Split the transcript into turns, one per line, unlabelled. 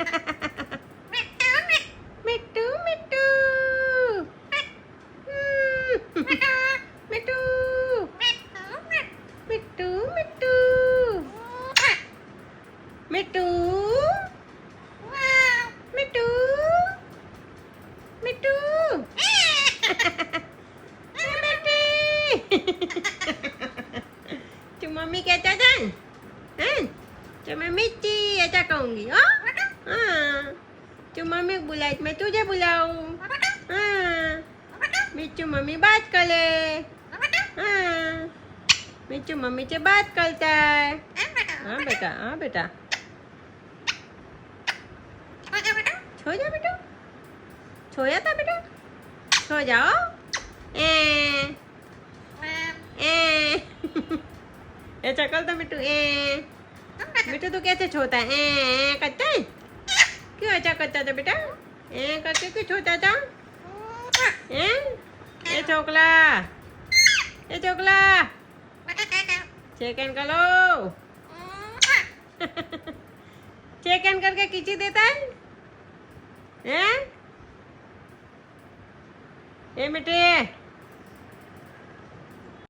मिट्टू मिट्टू मिट्टू मिट्टू मिट्टू मिट्टू मिट्टू मिट्टू तू मम्मी कहता था हैं? तो मैं मिट्टी ऐसा कहूँगी हाँ तू मम्मी बुलाए मैं तुझे बुलाऊँ हाँ मिट्टू मम्मी बात कर ले हाँ मिट्टू मम्मी से बात करता है हाँ बेटा सो जा बेटा सोया था बेटा सो जाओ ऐसा करता मिट्टू मिट्टू तो कैसे छोता है करता है क्यों ऐसा करता था बेटा करके क्यों छोता था ये चोकला चेक इन करो चेक इन करके किसी देता है ये मिट्टी